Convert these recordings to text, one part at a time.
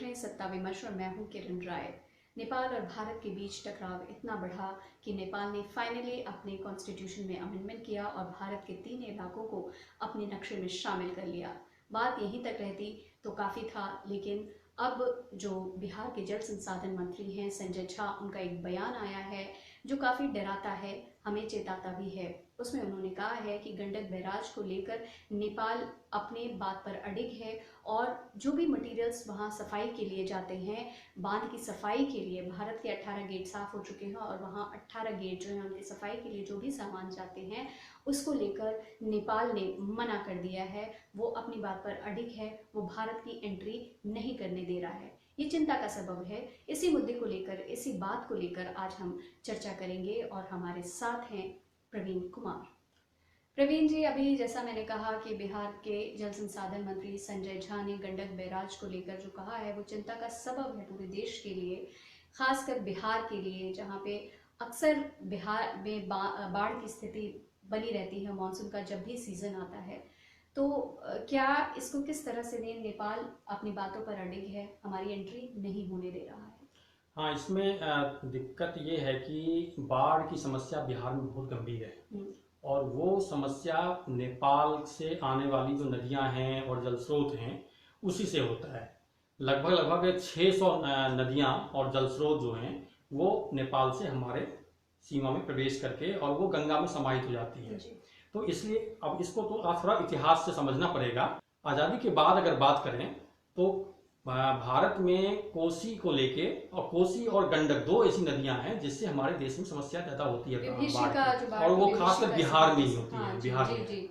हैं सत्ता विमर्श और मैं हूं किरण राय। नेपाल और भारत के बीच टकराव इतना बढ़ा कि नेपाल ने फाइनली अपने कॉन्स्टिट्यूशन में अमेंडमेंट किया और भारत के 3 इलाकों को अपने नक्शे में शामिल कर लिया। बात यहीं तक रहती तो काफ़ी था, लेकिन अब जो बिहार के जल संसाधन मंत्री हैं संजय झा, उनका एक बयान आया है जो काफ़ी डराता है, हमें चेताता भी है। उसमें उन्होंने कहा है कि गंडक बैराज को लेकर नेपाल अपने बात पर अडिग है और जो भी मटेरियल्स वहाँ सफाई के लिए जाते हैं, बांध की सफाई के लिए भारत के 18 गेट साफ हो चुके हैं और वहाँ 18 गेट जो हैं उनकी सफाई के लिए जो भी सामान जाते हैं उसको लेकर नेपाल ने मना कर दिया है। वो अपनी बात पर अडिग है, वो भारत की एंट्री नहीं करने दे रहा है। ये चिंता का सबब है। इसी मुद्दे को लेकर, इसी बात को लेकर आज हम चर्चा करेंगे और हमारे साथ हैं प्रवीण कुमार। प्रवीण जी, अभी जैसा मैंने कहा कि बिहार के जल संसाधन मंत्री संजय झा ने गंडक बैराज को लेकर जो कहा है वो चिंता का सबब है पूरे देश के लिए, खासकर बिहार के लिए, जहाँ पे अक्सर बिहार में बाढ़ की स्थिति बनी रहती है मानसून का जब भी सीजन आता है। तो क्या इसको किस तरह से नेपाल अपनी बातों पर अडिग है, हमारी एंट्री नहीं होने दे रहा है? हाँ, इसमें दिक्कत ये है कि बाढ़ की समस्या बिहार में बहुत गंभीर है और वो समस्या नेपाल से आने वाली जो नदियां हैं और जल स्रोत हैं उसी से होता है। लगभग 600 नदियां और जल स्रोत जो हैं वो नेपाल से हमारे सीमा में प्रवेश करके और वो गंगा में समाहित हो जाती है। तो इसलिए अब इसको तो थोड़ा इतिहास से समझना पड़ेगा। आज़ादी के बाद अगर बात करें तो भारत में कोसी को लेके, और कोसी और गंडक 2 ऐसी नदियां हैं जिससे हमारे देश में समस्या ज्यादा होती है बाढ़, और वो खासकर बिहार में ही होती है। बिहार में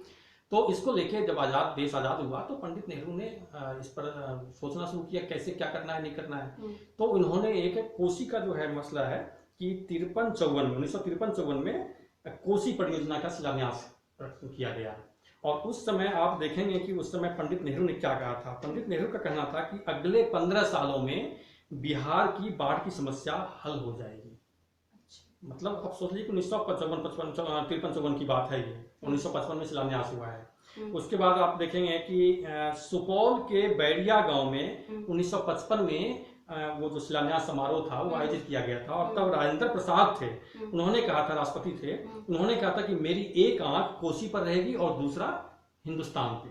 तो इसको लेके जब देश आजाद हुआ तो पंडित नेहरू ने इस पर सोचना शुरू किया कैसे क्या करना है, नहीं करना है। तो उन्होंने एक कोसी का जो है मसला है कि 1953-54 में कोसी परियोजना का शिलान्यास किया गया। और उस समय आप देखेंगे कि उस समय पंडित नेहरू ने क्या कहा था। पंडित नेहरू का कहना था कि अगले 15 सालों में बिहार की बाढ़ की समस्या हल हो जाएगी। मतलब आप सोच लीजिए कि 1953-54 की बात है, ये 1955 में शिलान्यास हुआ है। उसके बाद आप देखेंगे कि सुपौल के बैरिया गांव में 1955 में वो जो शिलान्यास समारोह था वो आयोजित किया गया था और तब राजेंद्र प्रसाद थे, उन्होंने कहा था, राष्ट्रपति थे, उन्होंने कहा था कि मेरी एक आंख कोसी पर रहेगी और दूसरा हिंदुस्तान पे।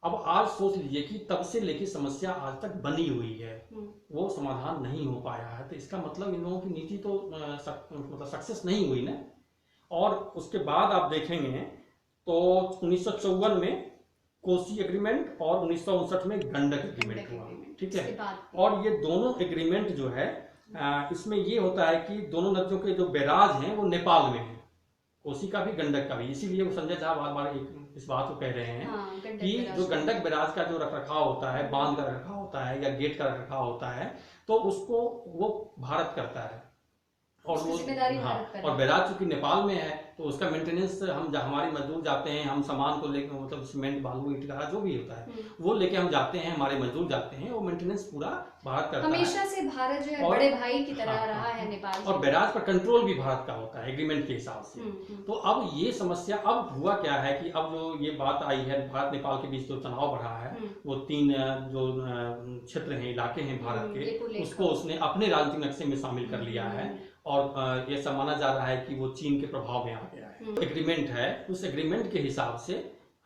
अब आज सोच लीजिए कि तब से लेकर समस्या आज तक बनी हुई है, वो समाधान नहीं हो पाया है। तो इसका मतलब इन लोगों की नीति तो मतलब सक्सेस नहीं हुई ना। और उसके बाद आप देखेंगे तो 1954 में कोसी एग्रीमेंट और 1959 में गंडक एग्रीमेंट हुआ, ठीक है। और ये दोनों एग्रीमेंट जो है इसमें ये होता है कि दोनों नदियों के जो बैराज हैं वो नेपाल में है, कोसी का भी गंडक का भी। इसीलिए वो संजय झा बार बार इस बात को कह रहे हैं कि जो गंडक बैराज का जो रखरखाव होता है, बांध का रखरखाव होता है या गेट का रखरखाव होता है, तो उसको वो भारत करता है और वो और बैराज चूंकि नेपाल में है तो उसका मेंटेनेंस हमारे मजदूर जाते हैं, हम सामान को लेकर, मतलब सीमेंट, बालू, ईंट का जो भी होता है वो लेके हम जाते हैं, हमारे मजदूर जाते हैं, वो मेंटेनेंस पूरा भारत करता है। हमेशा से भारत जो है बड़े भाई की तरह रहा है नेपाल, और बैराज पर कंट्रोल भी भारत का होता है एग्रीमेंट के हिसाब से। तो अब ये समस्या, अब हुआ क्या है कि अब जो ये बात आई है, भारत नेपाल के बीच जो तनाव बढ़ा है, वो 3 जो क्षेत्र हैं, इलाके हैं भारत के, उसको उसने अपने राजनीतिक नक्शे में शामिल कर लिया है और ये सब माना जा रहा है कि वो चीन के प्रभाव में आ गया है। एग्रीमेंट है, उस एग्रीमेंट के हिसाब से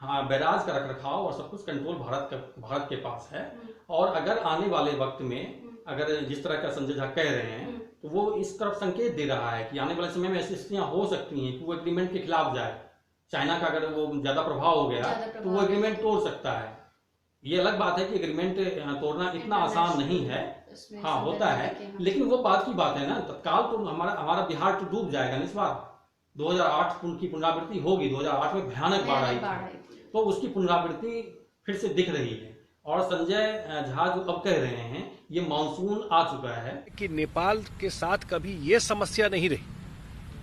हाँ बैराज का रखरखाव और सब कुछ कंट्रोल भारत के पास है। और अगर आने वाले वक्त में अगर जिस तरह का संजय झा कह रहे हैं तो वो इस तरफ संकेत दे रहा है कि आने वाले समय में ऐसी स्थितियां हो सकती हैं कि वो एग्रीमेंट के खिलाफ जाए। चाइना का अगर वो ज्यादा प्रभाव हो गया तो वो एग्रीमेंट तोड़ सकता है। ये अलग बात है कि एग्रीमेंट तोड़ना इतना आसान नहीं है, हाँ होता है, लेकिन वो बात की बात है ना, तत्काल तो हमारा बिहार तो डूब जाएगा ना। इस बार 2008 की पुनरावृत्ति होगी, 2008 में भयानक बाढ़ आई थी, तो उसकी पुनरावृत्ति फिर से दिख रही है। और संजय झा जो अब कह रहे हैं ये मानसून आ चुका है कि नेपाल के साथ कभी ये समस्या नहीं रही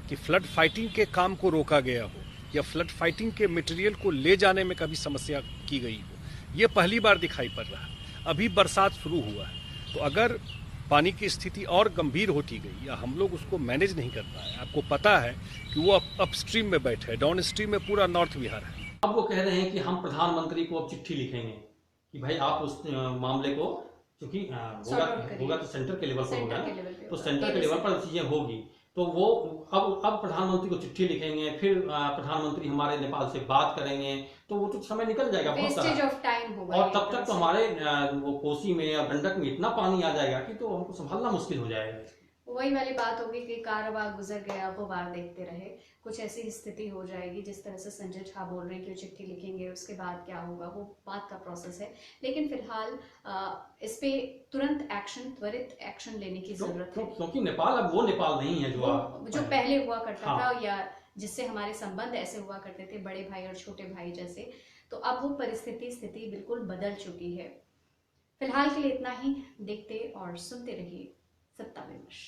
कि फ्लड फाइटिंग के काम को रोका गया हो या फ्लड फाइटिंग के मटेरियल को ले जाने में कभी समस्या की गई हो। ये पहली बार दिखाई पड़ रहा है। अभी बरसात शुरू हुआ है तो अगर पानी की स्थिति और गंभीर होती गई या हम लोग उसको मैनेज नहीं कर पाए, आपको पता है कि वो अपस्ट्रीम में बैठे है, डाउन स्ट्रीम में पूरा नॉर्थ बिहार है। अब वो कह रहे हैं कि हम प्रधानमंत्री को अब चिट्ठी लिखेंगे कि भाई आप उस मामले को क्योंकि Sort out करिए। होगा तो सेंटर के लेवल पर होगा सेंटर के ना, लेवल पे तो होगा, सेंटर के केंद्र लेवल से। पर चीजें होगी। तो वो अब प्रधानमंत्री को चिट्ठी लिखेंगे, फिर प्रधानमंत्री हमारे नेपाल से बात करेंगे, तो वो तो समय निकल जाएगा बहुत वेस्टेज सारा। ऑफ टाइम होगा और ये तब एक तक तरह तो से। हमारे वो कोसी में या गंडक में इतना पानी आ जाएगा कि तो हमको संभालना मुश्किल हो जाएगा। वही वाली बात होगी कि कारवां गुजर गया वो वार देखते रहे। कुछ ऐसी स्थिति हो जाएगी जिस तरह से संजय झा बोल रहे हैं कि वो चिट्ठी लिखेंगे, उसके बाद क्या होगा वो बात का प्रोसेस है। लेकिन फिलहाल इस पे तुरंत एक्शन, त्वरित एक्शन लेने की जरूरत है। क्योंकि नेपाल अब वो नेपाल नहीं है जो पहले हुआ करता हाँ। था, या जिससे हमारे संबंध ऐसे हुआ करते थे, बड़े भाई और छोटे भाई जैसे। तो अब वो स्थिति बिल्कुल बदल चुकी है। फिलहाल के लिए इतना ही। देखते और सुनते रहिए सत्ता विमर्श।